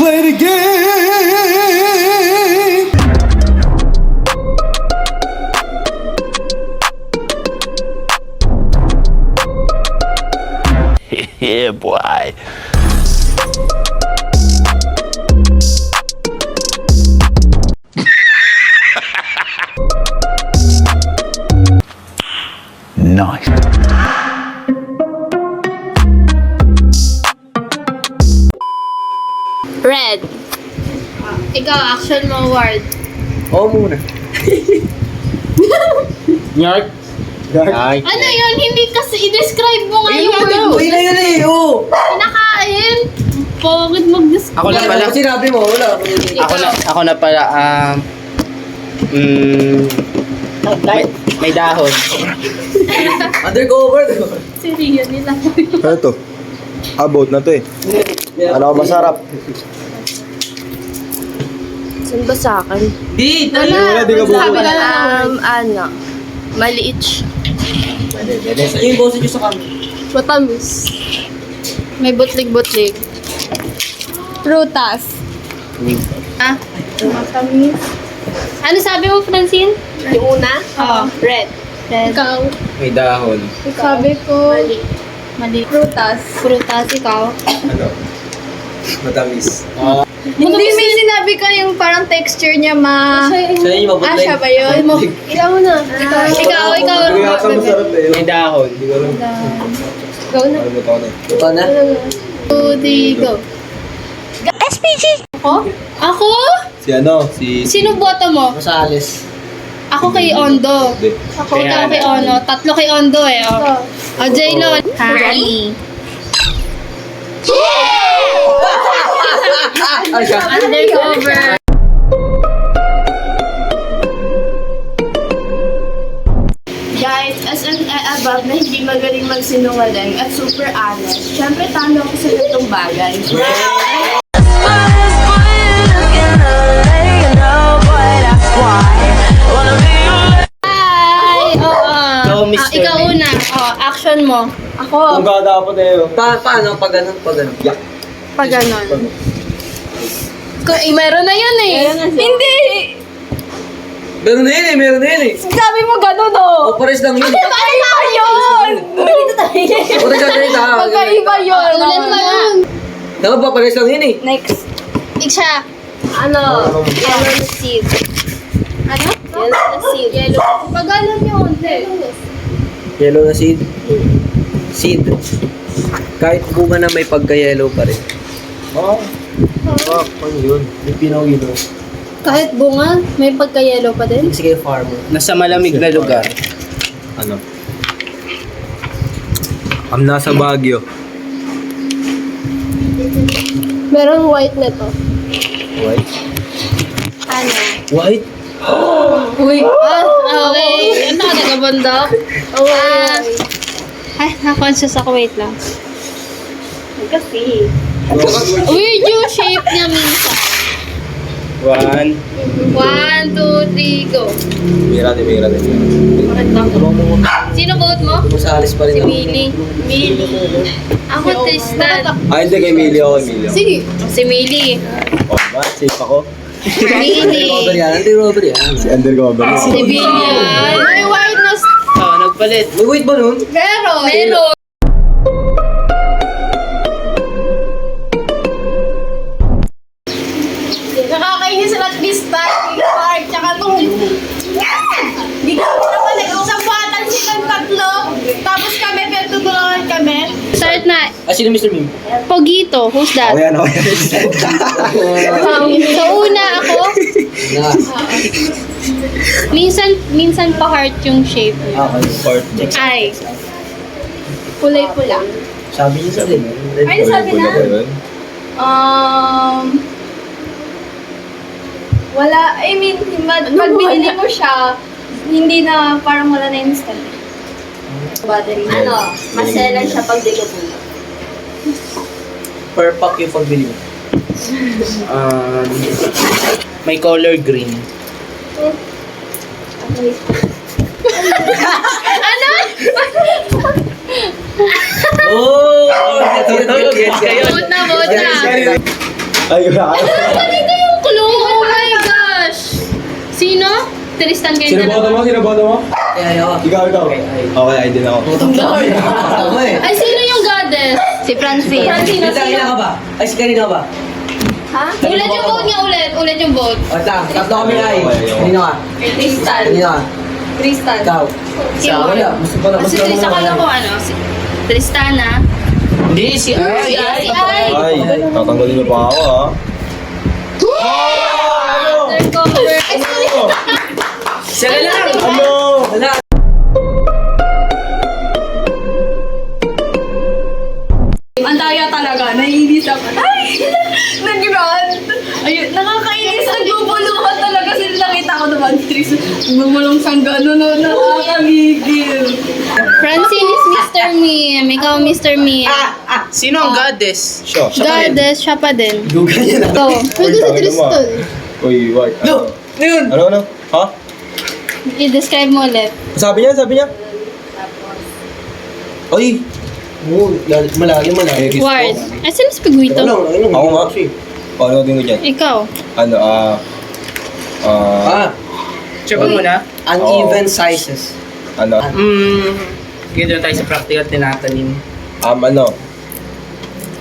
play the game. Yeah, boy. Nice. Red. Ikaw, action mo word. Oo muna. Yark. Yark. Ano yun? Hindi kasi i-describe mo nga yung word. Uy na yun eh. Oo. Pinakain. Bakit mag-describe? Ako na pala. Sinabi mo, wala. Ako na pala, may dahon. Undercover. Seryo nila. Ano to? About na to eh. Ano ko masarap? Saan ba sa akin? Di, Wala, di ka Sabi buko. na lang. Ano? Maliit siya. yung boses nyo sa kami. Matamis. May butlig-butlig. Prutas. Ah? Matamis. Ano sabi mo, Francine? Yung una? Oo. Red. Ikaw. May dahon. Sabi ko. Mali. Prutas. Prutas. Ikaw. Ano? Matamis. Hindi, may sinabi ka yung parang texture niya Siya yung mabutlig. siya ba yun? Ikaw na. Ikaw. Hindi yata masarap eh. May dahon. Hindi ko alam. Ikaw na. Ano to na? Ito na? 2, 3, go. SPG! Ako? Ako? Si ano? Si... Sino boto mo? Masales. Ako kay Ondo. Hindi. Ako ikaw kay Ono. Tatlo kay Ondo eh. Oh. O, J-Lo. Hi. Undercover. Guys, as an above na hindi magaling magsinungaling at super honest, syempre talo ako sa ganitong bagay. Hi! Go, Mr. Ikaw una. Action mo. Kung dapat eh. Paano? Pag ganun, pag ganun. Yak. Pag ganon. Meron na yun eh. Hindi! Ganun na yun eh, meron na yun eh. Sabi mo gano'n oh! O, pares lang yun. Magkaiba yun! O, nagkakalita. Magkaiba yun! Ulan pa yun. Dapat pa, pares lang yun eh. Next. Siya. Ano? Yellow na seed. Ano? Yellow na seed. Yellow. Pag alam yun. Yellow na seed. Seed. Kahit bunga na may pagka-yellow pa rin. Oh. Ano yun? May pinaw-ino. Kahit bunga, may pagka-yellow pa din. Sige, farmer. Nasa malamig na lugar. Ano? Nasa Baguio. Meron white na to. White? Ano? White? Uy. Okay. Ano ka nagabundok? Ay, na-conscious ako. Wait lang. Kasi. Weird yung shape niya minsan. 1. 1, 2, 3, go. Mira din. Sino vote mo? Masaalis pa Si rin ako. Millie. Ako, Tristan. Hindi kay Emilio ako, Emilio. Sige. Si Millie. Oh, ba? Safe ako? Undercover Millie. yan, undercover yan. Si undercover. Si Billion. May white na... Oo, nagpalit. May weight ba nun? Meron. Nakakainis sa this time, Park, tsaka nung... Hindi ka naman nag-usapatan silang tatlo. Tapos kami, pinatutulungan kami. Start na. Sino Mr. Mim? Pogito. Who's that? Ako yan. Sa una ako, minsan pa heart yung shape niya. Part. Ay. Kulay-pula. Sabi niya sa din. Ay, sabi na? Wala, I mean, pag binili mo siya, hindi na, parang wala na yung style. Battery. Ano, maselan siya pag di ko pula. Per pack yung pagbili mo. May color green. Ano? Oh! Gets kayo. Vote na, vote na. Ay, wala. Dito yung clue. Oh my gosh. Sino? Tristan kayo Sino boto mo? Sino boto mo? Ay, ako. Ikaw. Okay, ay din ako. Ako eh. Ay, sino yung goddess? Si Francine. Francine, Kanina sino? ka ba? Ay, si kanina ka ba? Ha? Ulit yung vote niya, ulit. Ulit yung vote. O, tatlo kami ay. Kanina ka? Tristan. Kanina ka? Tristan. Ikaw. Si Wala. Gusto ko na. Si Tristan, akala ko ano? Si Tristana. Hindi, si Ay. Si Ay. Ay, tatanggalin mo pa ako, ha? Undercover. Ay, sorry. Sila lang. Ano? Wala. Ang daya talaga, naiinis ako. Ay! Nag-run! Ayun, nakakainis. Nagbubuluhan talaga sila. Nakita ko naman, Tris. Bumulong siyang gano'n, nakakagigil. Francine is Mr. Meme. Ikaw, Mr. Meme. Sino ang goddess? Siya. Goddess, siya pa din. Dugan niya na. Ikaw. Pwede si Tristan. Uy, what? Ano? Yun. Ano? Ha? I-describe mo ulit. Sabi niya? Ay! Oo, malalim. Ward. Ay, sino si Piguito? Ako nga. O, ano din ko dyan? Ikaw. Ano, Check mo muna. Uneven sizes. ano, Dito tayo sa practical tinatanim.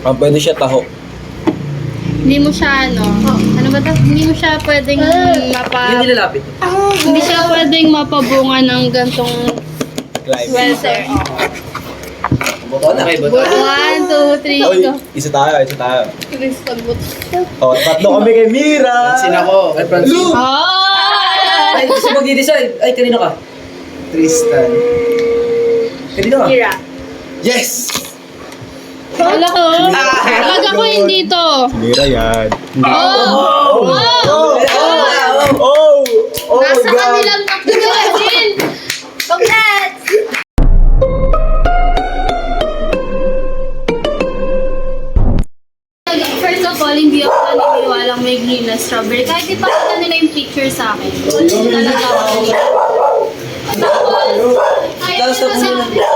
pwede siya taho. Hindi mo siya ano ba to? Hindi mo siya pwedeng Hindi nilalapit. hindi siya pwedeng mapabunga ng gantong sweater. Boto na. Okay, boto. 1, 2, 3, Uy, go. isa tayo. Tristan, but... O, tatlo kami kay Mira! Pansin ako. Ay, Francine. Ah! Ay, gusto magdi-decide. Ay, kanino ka? Tristan. Kanino ka? Kira. Yes! Wala ko. Wag ako hindi to. Mira yan. Oh! Oh! Oh! Oh my Nasa God! kanilang tatlo. Congrats! First of all, hindi ako naniniwalang may green na strawberry. Kahit ipakita nila yung picture sa akin. Hindi talaga ako.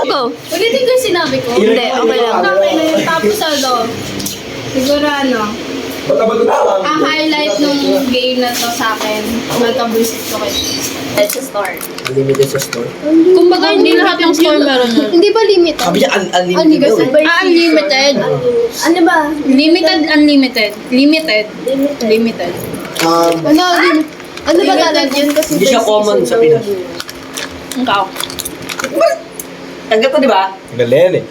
Go. Ulitin ko yung sinabi ko. Hindi, okay lang. Okay na yun. Tapos ano, siguro ano, ang highlight nung game na to sa akin, magka-visit ko kay Let's start. Unlimited sa store. Kumbaga, hindi lahat ng score meron nun. Hindi ba limit? Sabi niya, unlimited daw eh. Unlimited. Ano ba? Limited, unlimited. Limited. Limited. Ano, limit? Ano ba talaga yun? Kasi Hindi siya common sa Pinas. Ikaw. Tanggap ko, di ba? Galing eh.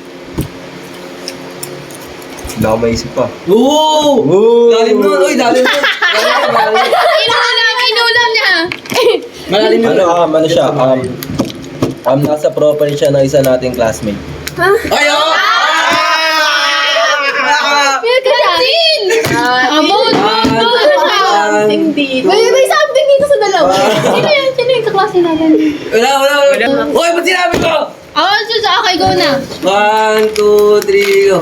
Hindi ako maisip pa. Oo! Ooh! Lalim nun. Uy, lalim nun. Inulam niya. Malalim nun. Ano siya? Nasa property siya ng isa nating classmate. Ay, oo! Francine! Abot! Hindi. May something dito sa dalawa. Sino yun? Sino yung kaklase natin? Wala. Uy, ba't sinabi ko? Oh, okay, go na. 1, 2, 3, go.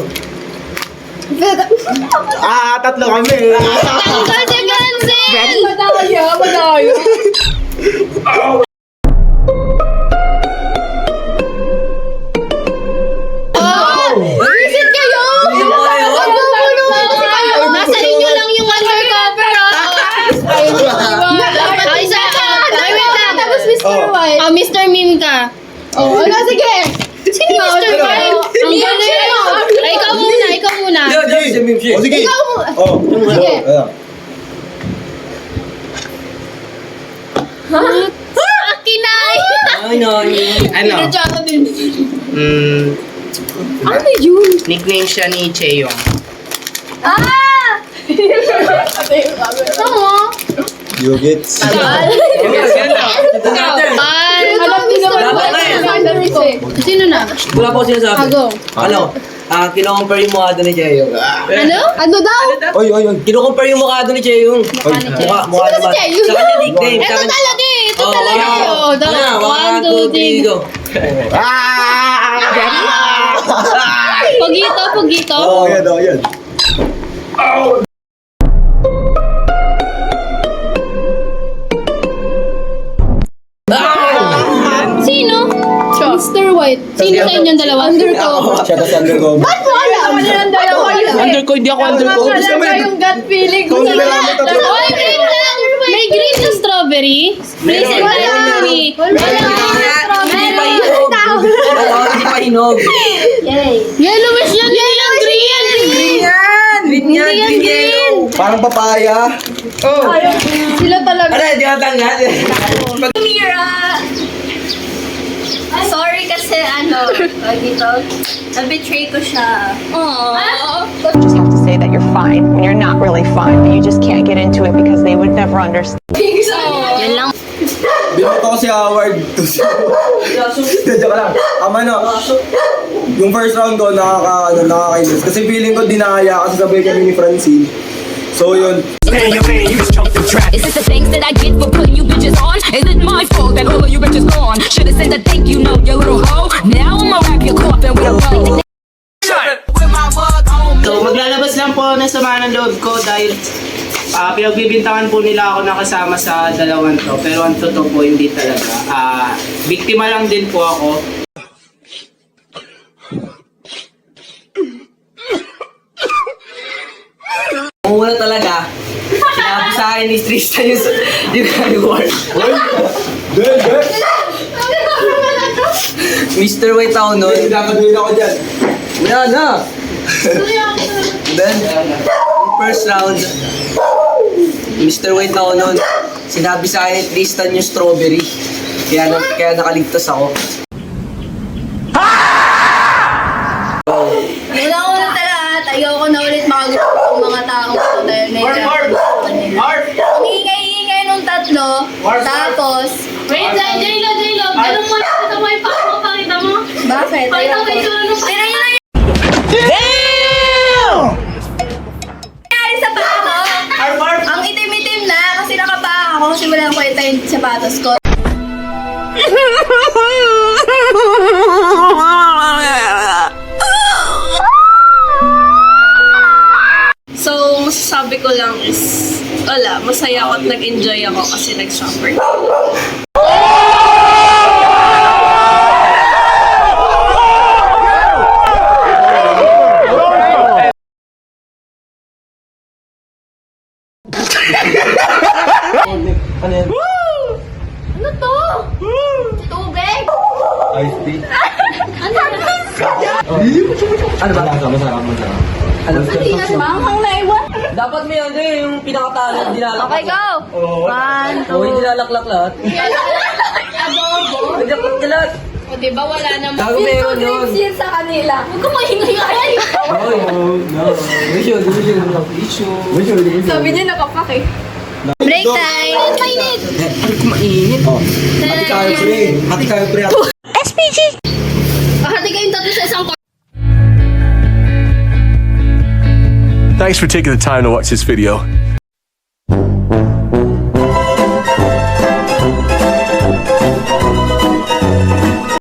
Tatlo kami! Tanggal si Francine! Madaya. Visit kayo! Hindi mo kayo. Nasa inyo lang yung undercover, Ay, isa ka! Ay, wait lang! Tapos Mr. White. Mr. Meme ka. Oh, ano, sige. Sino yung Mr. Mime? Ang galing! Ay, ikaw muna. Yo, si Mim Shi. O, sige! Ikaw mo. Oh, Sige. ayan. Kinay! Ay, no. Ano? Ano yun? Nickname siya ni Cheyong. Ah! Oo. Yugits. Alam niyo naman. Dapat na eh. Sino na? Wala po sinasabi. Go. Ano? Kino-compare yung mukha doon ni Cheyong. Ano? Ano daw? Oy! Kino-compare yung mukha doon ni Cheyong. Mukha ni Cheyong. Mukha Sino si naman. Cheyong? Sa kanya nickname. Ito talaga eh. Ito Oh, talaga. wow. Oh, dapat. Ano? 1, 2, 3. go. Pugito, pugito. Oo, yan. Sino? Mr. White. Sino sa inyong dalawa? Undercover. Siya kasi undergo. Ba't mo alam? Wala ng dalawa. Underco, hindi ako underco. Talaga yung gut feeling ko sa Oy, green lang. May green na strawberry. Please, strawberry. Hindi pa hinog. Yellowish yan. Hindi yan green. Green yan, green yellow. Parang papaya. Sila talaga. Ano, di matanggal. Mira! Sorry kasi dito, na-betray ko siya. Just have to say that you're fine when you're not really fine, but you just can't get into it because they would never understand. Yan lang. Binoto ko si Howard. Joke lang. Yung first round ko, nakakainis. Kasi feeling ko dinaya kasi sabay kami ni Francine. So yun. Is it the things that I get for putting you bitches on? Is it my fault that all of you bitches gone? Should've said that thank you, no, you little hoe. Now I'ma wrap your coffin with a bow. So, maglalabas lang po ng sama ng loob ko dahil pinagbibintangan po nila ako nakasama sa dalawang to. Pero ang totoo po, hindi talaga. Biktima lang din po ako. Una talaga, sinabi sa akin ni Tristan yung word. Mr. White ako nun. Nagkakaduin ako dyan. Wala na. Then, first round, Mr. White ako nun. Sinabi sa akin ni Tristan yung strawberry. Kaya nakaligtas ako. Una-una talaga, ayoko na ulit makagusto ng mga taong ito dahil na ang ingay-ingay nung tatlo, tapos, Wait lang, J-Lo. Ganun mo. Ito mo yung pakita mo. bakit? Pakita mo Ayoko. yung itsura nung Tira yun na yun! Nangyari sa paa ko. Ang itim-itim na kasi nakapaa ako kasi walang kwenta yung sapatos ko. So, masasabi ko lang is, wala, masaya ako at nag-enjoy ako kasi nag-suffer. Ano yan? Ano to? Tubig? Iced tea? Ano ba? Ano ba? Masarap. Manghang na iwan. Dapat may yung pinakatalent, dilalak. Okay, go! One, O, hindi nilalaklak lahat. Hindi ka lahat. O, diba wala naman. Gago meron yun. Yun sa kanila. Huwag ko mahingay. Oy, no. Issue. Sabi niya nakapak eh. Break time. Mainit. Hati tayo, pre. Hati kayong tatlo sa isang Thanks for taking the time to watch this video.